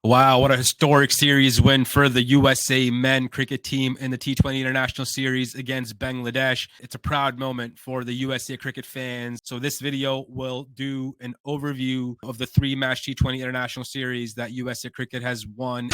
Wow, what a historic series win for the USA men cricket team in the T20 International Series against Bangladesh. It's a proud moment for the USA cricket fans. So this video will do an overview of the three-match T20 International Series that USA cricket has won.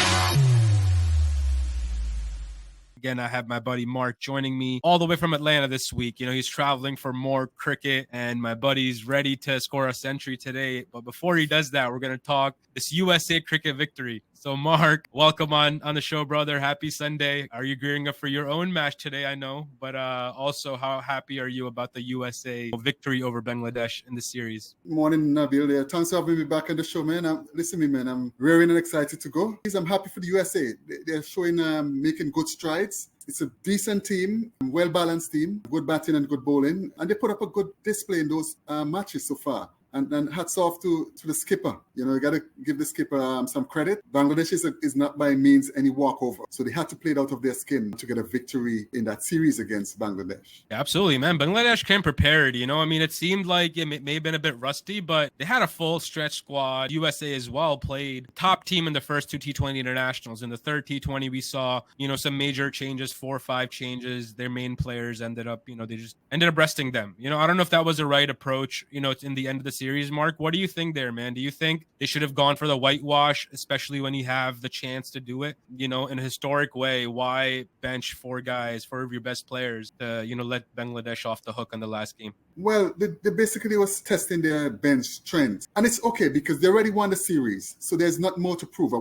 Again, I have my buddy Mark joining me all the way from Atlanta this week. He's traveling for more cricket, and my buddy's ready to score a century today. But before he does that, we're going to talk this USA cricket victory. So, Mark, welcome on the show, brother. Happy Sunday. Are you gearing up for your own match today? I know, but also, how happy are you about the USA victory over Bangladesh in the series? Morning, Nabil. Thanks for having me back on the show, man. Listen to me, man. I'm raring and excited to go. I'm happy for the USA. They're showing, making good strides. It's a decent team, well-balanced team, good batting and good bowling, and they put up a good display in those matches so far. And hats off to the skipper. You got to give the skipper some credit. Bangladesh is not by means any walkover. So they had to play it out of their skin to get a victory in that series against Bangladesh. Yeah, absolutely, man. Bangladesh came prepared. It seemed like it may have been a bit rusty, but they had a full stretch squad. USA as well played top team in the first two T20 internationals. In the third T20, we saw, some major changes, 4 or 5 changes. Their main players ended up, they just ended up resting them. I don't know if that was the right approach, it's in the end of the series. Mark, what do you think there, man? Do you think they should have gone for the whitewash, especially when you have the chance to do it, in a historic way? Why bench 4 guys, 4 of your best players to, let Bangladesh off the hook on the last game? Well, they basically was testing their bench strength. And it's okay because they already won the series. So there's not more to prove.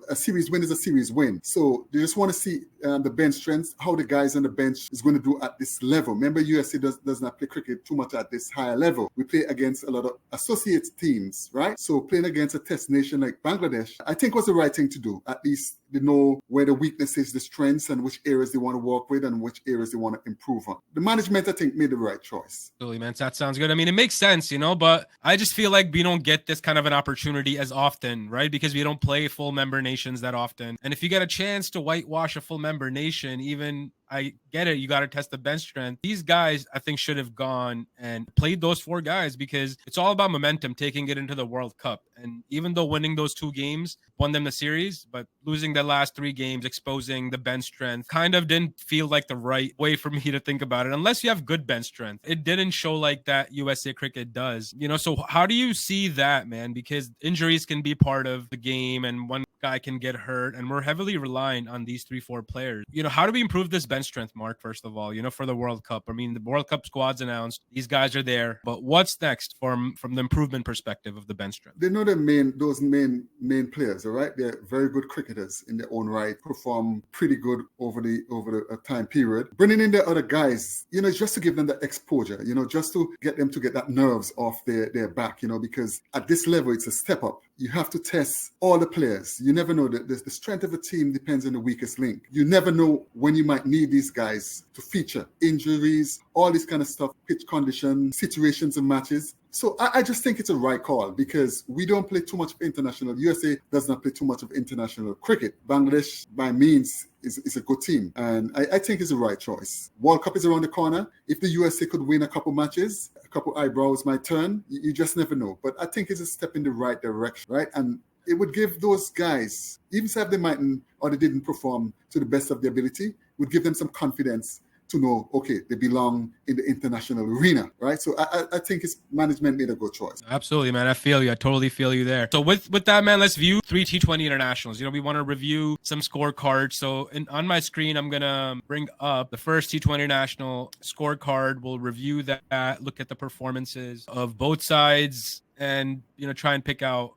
A series win is a series win. So they just want to see the bench strength, how the guys on the bench is going to do at this level. Remember, USA does not play cricket too much at this higher level. We play against a lot of associate teams, right? So playing against a test nation like Bangladesh, I think was the right thing to do. At least they know where the weakness is, the strengths, and which areas they want to work with and which areas they want to improve on. The management, I think, made the right choice. Absolutely, man. That sounds good. It makes sense, but I just feel like we don't get this kind of an opportunity as often, right? Because we don't play full member nations that often. And if you get a chance to whitewash a full member nation, even I get it. You got to test the bench strength. These guys, I think, should have gone and played those 4 guys because it's all about momentum, taking it into the World Cup. And even though winning those 2 games won them the series, but losing the last 3 games, exposing the bench strength, kind of didn't feel like the right way for me to think about it. Unless you have good bench strength, it didn't show like that USA cricket does. So how do you see that, man? Because injuries can be part of the game, and one guy can get hurt, and we're heavily reliant on these 3-4 players. How do we improve this bench strength, Mark, first of all, for the World Cup? The World Cup squad's announced. These guys are there. But what's next from the improvement perspective of the bench strength? They know those main players, all right? They're very good cricketers in their own right, perform pretty good over the time period. Bringing in the other guys, just to give them that exposure, just to get them to get that nerves off their back, because at this level, it's a step up. You have to test all the players. You never know. The strength of a team depends on the weakest link. You never know when you might need these guys to feature. Injuries, all this kind of stuff, pitch condition, situations and matches. So I just think it's a right call because we don't play too much of international. USA does not play too much of international cricket. Bangladesh, by means, is a good team. And I think it's the right choice. World Cup is around the corner. If the USA could win a couple matches, a couple eyebrows might turn. You just never know. But I think it's a step in the right direction, right? And it would give those guys, even if they mightn't or they didn't perform to the best of their ability, would give them some confidence to know, okay, they belong in the international arena, right? So I think his management made a good choice. Absolutely, man. I feel you. I totally feel you there. So with that, man, let's view 3 T20 internationals. We want to review some scorecards. So on my screen, I'm going to bring up the first T20 international scorecard. We'll review that, look at the performances of both sides, and try and pick out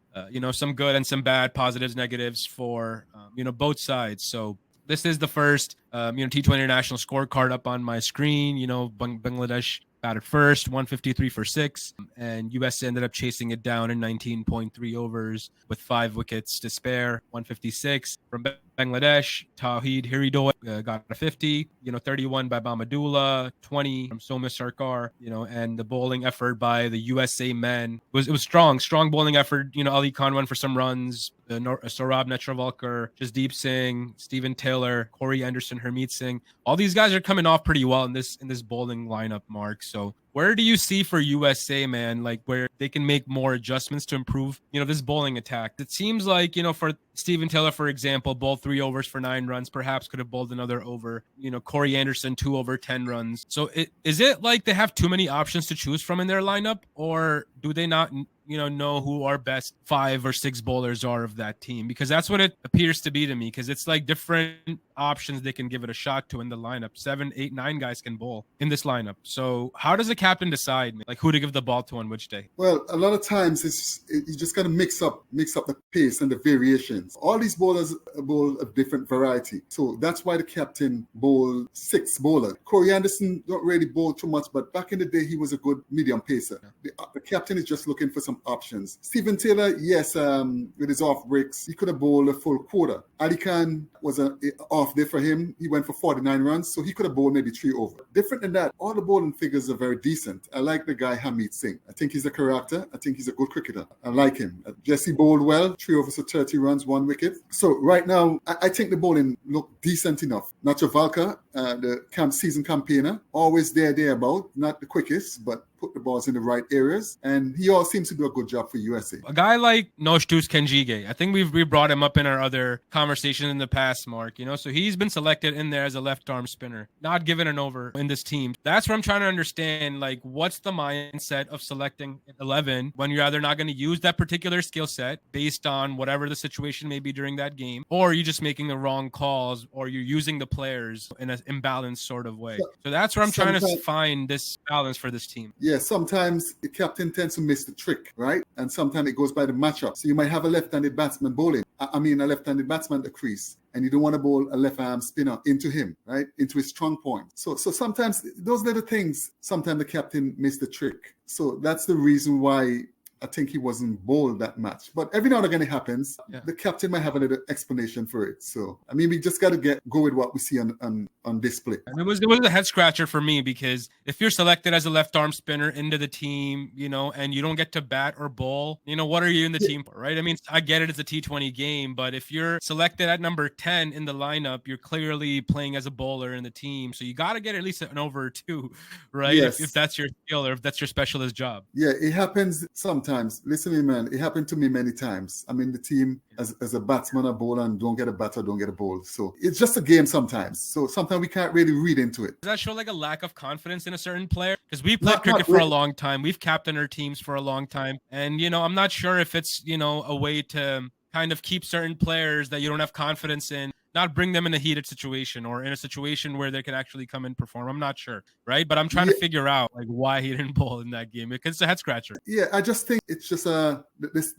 some good and some bad, positives, negatives for both sides. So this is the first T20 international scorecard up on my screen. Bangladesh batted first, 153 for 6, and US ended up chasing it down in 19.3 overs with 5 wickets to spare. 156 from Bangladesh. Tawheed Hiridoy got a 50, 31 by Bamadullah, 20 from Somya Sarkar, and the bowling effort by the USA men it was strong bowling effort. Ali Khan went for some runs. Saurabh Netravalkar, Jasdeep Singh, Stephen Taylor, Corey Anderson, Harmeet Singh. All these guys are coming off pretty well in this bowling lineup, Mark. So where do you see for USA, man, like where they can make more adjustments to improve, this bowling attack? It seems like, for Steven Taylor, for example, bowled 3 overs for 9 runs, perhaps could have bowled another over. Corey Anderson, 2 over 10 runs. So is it like they have too many options to choose from in their lineup, or do they not know who our best 5 or 6 bowlers are of that team? Because that's what it appears to be to me, because it's like different options they can give it a shot to in the lineup. 7, 8, 9 guys can bowl in this lineup. So how does the captain decide like who to give the ball to on which day? Well, a lot of times you just got to mix up the pace and the variations. All these bowlers bowl a different variety. So that's why the captain bowled 6 bowlers. Corey Anderson don't really bowl too much, but back in the day, he was a good medium pacer. The captain is just looking for some options. Steven Taylor, yes, with his off breaks, he could have bowled a full quarter. Ali Khan was an off day for him. He went for 49 runs, so he could have bowled maybe 3 over. Different than that, all the bowling figures are very decent. I like the guy Harmeet Singh. I think he's a character. I think he's a good cricketer. I like him. Jesse bowled well, 3 overs for 30 runs, 1 wicket. So right now, I think the bowling looked decent enough. Nacho Valka, the season campaigner, always thereabout, not the quickest, but put the balls in the right areas, and he all seems to do a good job for USA. A guy like Noshtus Kenjige, I think we brought him up in our other conversation in the past, Mark. So he's been selected in there as a left arm spinner, not given an over in this team. That's where I'm trying to understand, like, what's the mindset of selecting 11 when you're either not going to use that particular skill set based on whatever the situation may be during that game, or you're just making the wrong calls, or you're using the players in an imbalanced sort of way. So that's where I'm trying to find this balance for this team. Yeah, sometimes the captain tends to miss the trick, right? And sometimes it goes by the matchup. So you might have a left-handed batsman bowling. A left-handed batsman at the crease, and you don't want to bowl a left-arm spinner into him, right? Into his strong point. So sometimes those little things, sometimes the captain missed the trick. So that's the reason why I think he wasn't bowled that much. But every now and again it happens. Yeah. The captain might have a little explanation for it. So, we just got to go with what we see on display. And it was a head scratcher for me, because if you're selected as a left arm spinner into the team, and you don't get to bat or bowl, what are you in the team for, right? I get it, it's a T20 game, but if you're selected at number 10 in the lineup, you're clearly playing as a bowler in the team. So you got to get at least an over or 2, right? Yes. If that's your skill, or if that's your specialist job. Yeah, it happens sometimes. Listen to me, man. It happened to me many times. I'm in the team as a batsman or bowler, and don't get a bat or don't get a bowl. So it's just a game sometimes. So sometimes we can't really read into it. Does that show like a lack of confidence in a certain player? Because we played cricket for a long time. We've captained our teams for a long time. And, I'm not sure if it's, a way to kind of keep certain players that you don't have confidence in, not bring them in a heated situation or in a situation where they can actually come and perform. I'm not sure, right? But I'm trying to figure out like why he didn't bowl in that game, because it's a head scratcher. Yeah, I just think it's just the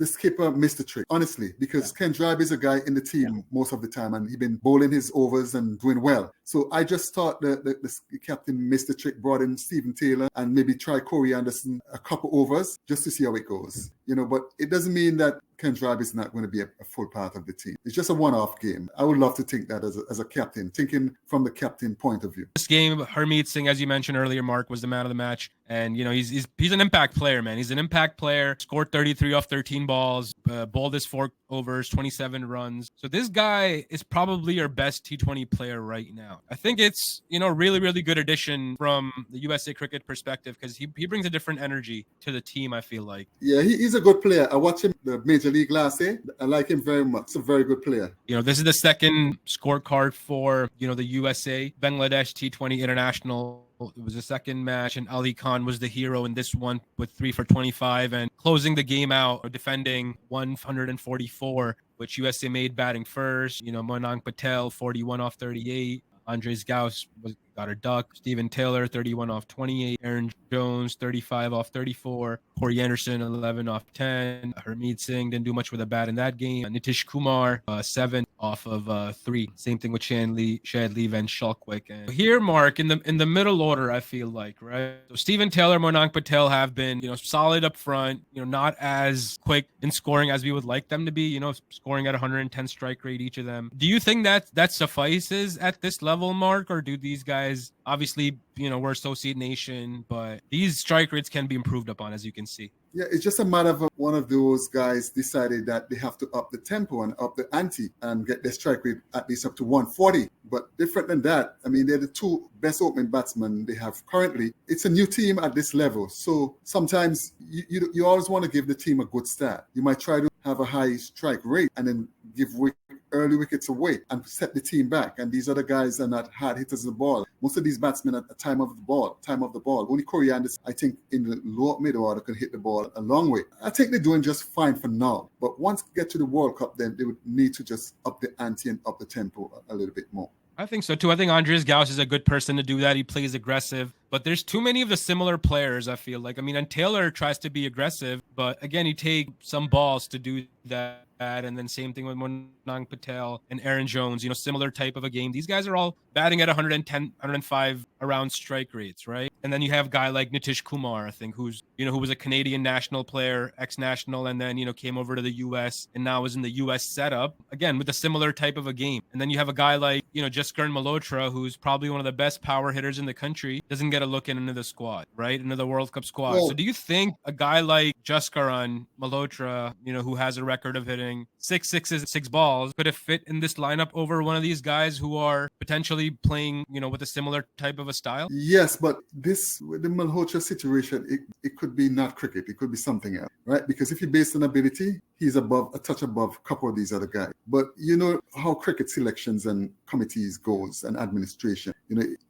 skipper missed the trick, honestly, because Ken Drive is a guy in the team most of the time, and he's been bowling his overs and doing well. So I just thought the captain missed the trick, brought in Steven Taylor and maybe try Corey Anderson a couple overs just to see how it goes. But it doesn't mean that Ken Drive is not going to be a full part of the team. It's just a one-off game. I would love to think that as a captain, thinking from the captain point of view. This game, Harmeet Singh, as you mentioned earlier, Mark, was the man of the match. And, he's an impact player, man. He's an impact player, scored 33 off 13 balls, bowled his 4 overs, 27 runs. So this guy is probably our best T20 player right now. I think it's, really, really good addition from the USA cricket perspective, because he brings a different energy to the team, I feel like. Yeah, he's a good player. I watched him the Major League last year. I like him very much. He's a very good player. This is the second scorecard for, the USA Bangladesh T20 International. It was the second match, and Ali Khan was the hero in this one with 3 for 25 and closing the game out, defending 144, which USA made batting first. Monang Patel, 41 off 38. Andres Gauss got a duck. Steven Taylor, 31 off 28. Aaron Jones, 35 off 34. Corey Anderson, 11 off 10. Harmeet Singh didn't do much with a bat in that game. Nitish Kumar, 7 off of 3. Same thing with Shadley, Van Shulkwick. And here, Mark, in the middle order, I feel like, right? So Steven Taylor, Monang Patel have been, solid up front, not as quick in scoring as we would like them to be, scoring at 110 strike rate, each of them. Do you think that suffices at this level, Mark, or do these guys, obviously, we're Associate Nation, but these strike rates can be improved upon, as you can see? Yeah, it's just a matter of one of those guys decided that they have to up the tempo and up the ante and get their strike rate at least up to 140. But different than that, they're the 2 best opening batsmen they have currently. It's a new team at this level. So sometimes you always want to give the team a good start. You might try to have a high strike rate and then give early wickets away and set the team back. And these other guys are not hard hitters of the ball. Most of these batsmen at the time of the ball. Only Coriander, I think, in the lower mid order can hit the ball a long way. I think they're doing just fine for now. But once they get to the World Cup, then they would need to just up the ante and up the tempo a little bit more. I think so too. I think Andres Gauss is a good person to do that. He plays aggressive, but there's too many of the similar players, I feel like. I mean, and Taylor tries to be aggressive, but again, he takes some balls to do that. And then same thing with Monang Patel and Aaron Jones, similar type of a game. These guys are all batting at 110, 105 around strike rates, right? And then you have a guy like Nitish Kumar, I think, who was a Canadian national player, ex-national, and then, came over to the U.S. and now is in the U.S. setup, again, with a similar type of a game. And then you have a guy like, Jaskaran Malhotra, who's probably one of the best power hitters in the country, doesn't get a look into the squad, right? Into the World Cup squad. Well, so do you think a guy like Jaskaran Malhotra, who has a record of hitting 6 sixes, 6 balls, could have fit in this lineup over one of these guys who are potentially playing, with a similar type of a style? Yes, but with the Malhotra situation, it could be not cricket. It could be something else, right? Because if you base on ability, he's a touch above a couple of these other guys. But you know how cricket selections and committees goes and administration.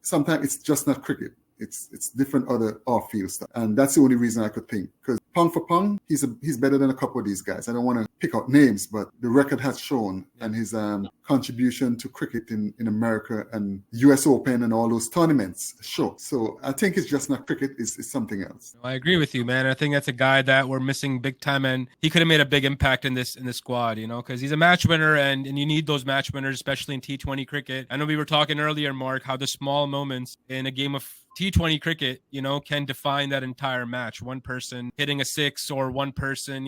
Sometimes it's just not cricket. It's different other off-field stuff. And that's the only reason I could think. Because pound for pound, he's better than a couple of these guys. I don't want to pick out names, but the record has shown, and his contribution to cricket in America and US Open and all those tournaments show. So I think it's just not cricket, it's something else. I agree with you, man. I think that's a guy that we're missing big time, and he could have made a big impact in this squad, because he's a match winner, and you need those match winners, especially in T20 cricket. I know we were talking earlier, Mark, how the small moments in a game of T20 cricket, can define that entire match. One person hitting a 6 or one person,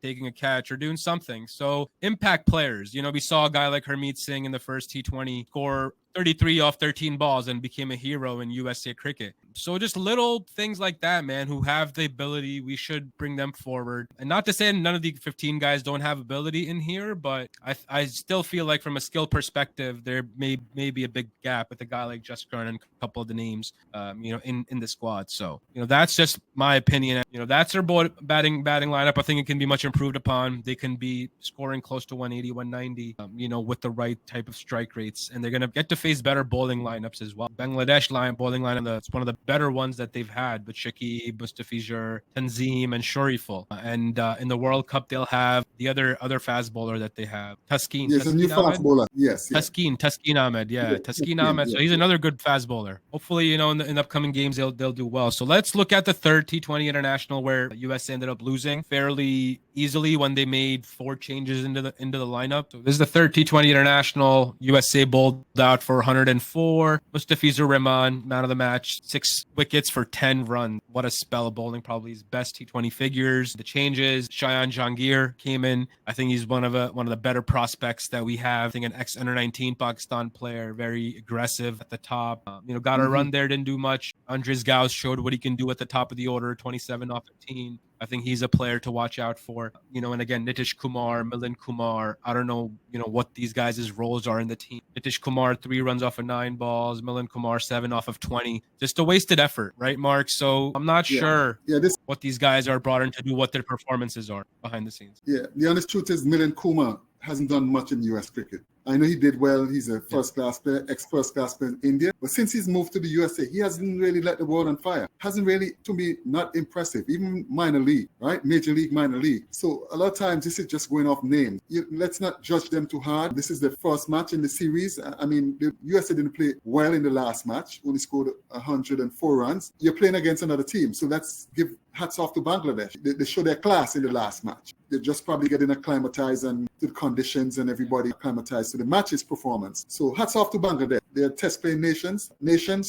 taking a catch or doing something. So impact players, we saw a guy like Harmeet Singh in the first T20 score 33 off 13 balls and became a hero in USA cricket. So just little things like that, man, who have the ability, we should bring them forward. And not to say none of the 15 guys don't have ability in here, but I still feel like from a skill perspective, there may be a big gap with a guy like Jaskaran and a couple of the names, in the squad. So, that's just my opinion. That's their batting lineup. I think it can be much improved upon. They can be scoring close to 180, 190, with the right type of strike rates. And they're going to get to face better bowling lineups as well. Bangladesh bowling lineup, it's one of the better ones that they've had with Shakib, Mustafizur, Tanzim, and Shoriful. And in the World Cup, they'll have the other fast bowler that they have, Taskeen. Yes, a new fast bowler. Yes. Taskeen Ahmed. Yeah, Taskeen Ahmed. So he's another good fast bowler. Hopefully, in the upcoming games, they'll do well. So let's look at the third T20 International where USA ended up losing fairly easily when they made 4 changes into the lineup. So this is the third T20 International. USA bowled out for 104. Mustafizur Rahman, man of the match, 6 wickets for 10 runs. What a spell of bowling, probably his best T20 figures. The changes, Shayan Jahangir came in. I think he's one of the better prospects that we have. I think an ex-under 19 Pakistan player, very aggressive at the top. Got a run there, didn't do much. Andres Gauss showed what he can do at the top of the order, 27 off 15. I think he's a player to watch out for, and again, Nitish Kumar, Milind Kumar. I don't know, what these guys' roles are in the team. Nitish Kumar, 3 runs off of 9 balls. Milind Kumar, 7 off of 20. Just a wasted effort, right, Mark? So I'm not sure what these guys are brought in to do, what their performances are behind the scenes. Yeah, the honest truth is Milind Kumar hasn't done much in US cricket. I know he did well. He's a first-class player, ex-first-class player in India. But since he's moved to the USA, he hasn't really let the world on fire. Hasn't really, to me, not impressive. Even minor league, right? Major league, minor league. So a lot of times, this is just going off names. Let's not judge them too hard. This is the first match in the series. I mean, the USA didn't play well in the last match. Only scored 104 runs. You're playing against another team. So let's give hats off to Bangladesh. They show their class in the last match. They're just probably getting acclimatized and to the conditions and everybody acclimatized to the match's performance. So hats off to Bangladesh. They're test playing nations,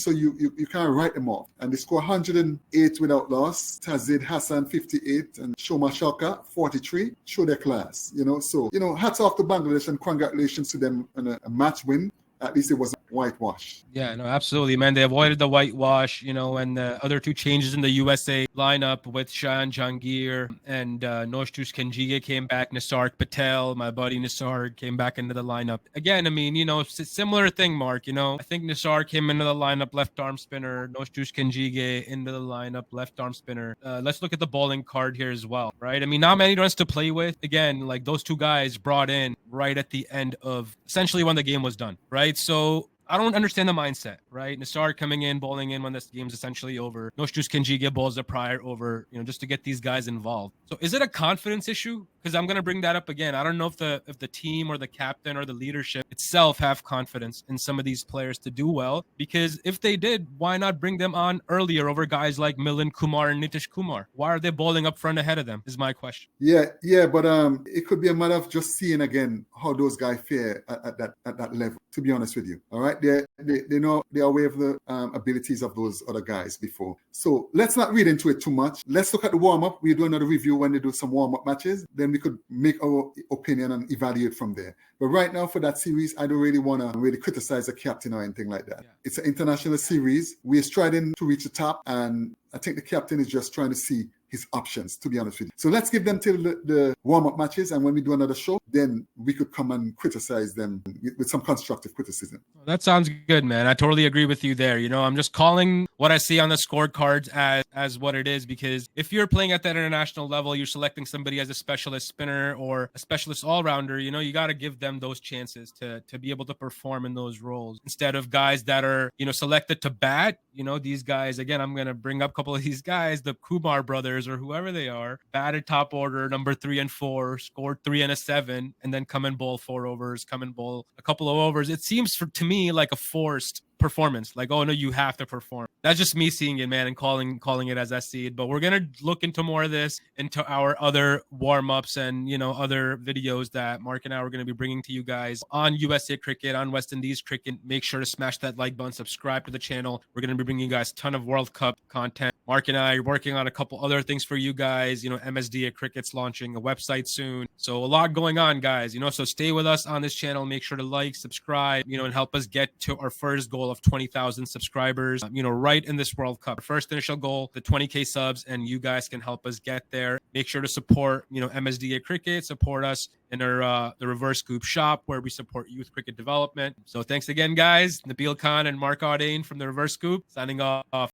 so you can't write them off. And they score 108 without loss. Tazid Hassan 58 and Shoma Shalka 43. Show their class, So hats off to Bangladesh and congratulations to them on a match win. At least it was whitewash. Yeah, no, absolutely, man. They avoided the whitewash, and the other two changes in the USA lineup with Shan Jangir and Noshtush Kenjige came back. Nisarg Patel, my buddy Nisarg, came back into the lineup. Again, I mean, similar thing, Mark. I think Nisarg came into the lineup, left arm spinner. Noshtush Kenjige into the lineup, left arm spinner. Let's look at the bowling card here as well, right? I mean, not many runs to play with. Again, like those two guys brought in right at the end of essentially when the game was done, right? So I don't understand the mindset, right? Nassar coming in, bowling in when this game's essentially over. Noshtush Kenjige bowls the prior over, just to get these guys involved. So is it a confidence issue? Because I'm gonna bring that up again. I don't know if the team or the captain or the leadership itself have confidence in some of these players to do well. Because if they did, why not bring them on earlier over guys like Milind Kumar and Nitish Kumar? Why are they bowling up front ahead of them? Is my question. Yeah, but it could be a matter of just seeing again how those guys fare at that level. To be honest with you, all right, they know they are aware of the abilities of those other guys before. So let's not read into it too much. Let's look at the warm up. We do another review when they do some warm up matches. Then we could make our opinion and evaluate from there. But right now for that series, I don't really want to really criticize the captain or anything like that. Yeah. It's an international series. We're striving to reach the top, and I think the captain is just trying to see his options, to be honest with you. So let's give them till the warm-up matches, and when we do another show, then we could come and criticize them with some constructive criticism. That sounds good, man. I totally agree with you there. I'm just calling what I see on the scorecards as what it is, because if you're playing at that international level, you're selecting somebody as a specialist spinner or a specialist all-rounder, you got to give them those chances to be able to perform in those roles instead of guys that are, selected to bat. These guys, again, I'm going to bring up a couple of these guys, the Kumar brothers or whoever they are, batted top order, number 3 and 4, scored 3 and a 7, and then come and bowl 4 overs, come and bowl a couple of overs. It seems to me like a forced performance. Like, oh no, you have to perform. That's just me seeing it, man, and calling it as I see it. But we're gonna look into more of this, into our other warm-ups and other videos that Mark and I are gonna be bringing to you guys on USA Cricket, on West Indies Cricket. Make sure to smash that like button, subscribe to the channel. We're gonna be bringing you guys a ton of World Cup content. Mark and I are working on a couple other things for you guys. MSDA Cricket's launching a website soon. So a lot going on, guys. So stay with us on this channel. Make sure to like, subscribe, and help us get to our first goal of 20,000 subscribers, right in this World Cup. Our first initial goal, the 20K subs, and you guys can help us get there. Make sure to support, MSDA Cricket, support us in our the Reverse Scoop shop where we support youth cricket development. So thanks again, guys. Nabil Khan and Mark Audain from the Reverse Scoop signing off.